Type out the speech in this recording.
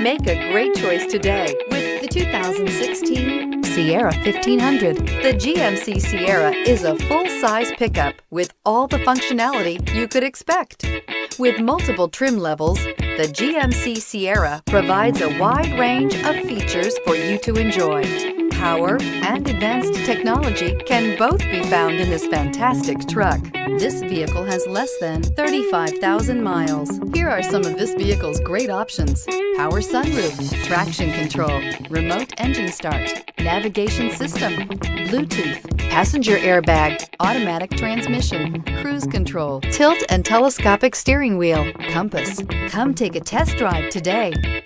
Make a great choice today with the 2016 Sierra 1500. The GMC Sierra is a full-size pickup with all the functionality you could expect. With multiple trim levels, the GMC Sierra provides a wide range of features for you to enjoy. Power and advanced technology can both be found in this fantastic truck. This vehicle has less than 35,000 miles. Here are some of this vehicle's great options: power sunroof, traction control, remote engine start, navigation system, Bluetooth, passenger airbag, automatic transmission, cruise control, tilt and telescopic steering wheel, compass. Come take a test drive today.